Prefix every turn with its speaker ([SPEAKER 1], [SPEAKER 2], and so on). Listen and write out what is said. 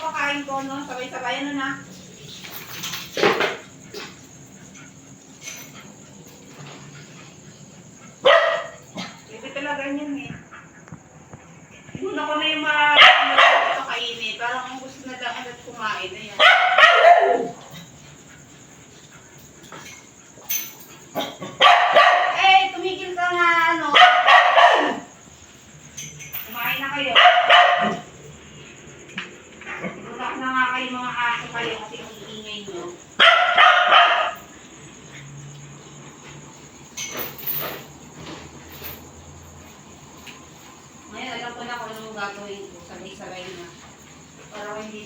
[SPEAKER 1] pakain ko, no? Sabay-sabay, ano na? Ito talaga yun eh. Muna ko na yung pakainin. Parang gusto na lang agad kumain. Ayan. Eh, tumigil ka nga, ano? Kumain na kayo. Tulak na nga kayo mga aso kayo kasi ang iingay nyo. Ngayon, alam ko na kung anong gagawin ko. Sabay-sabay na. Para hindi na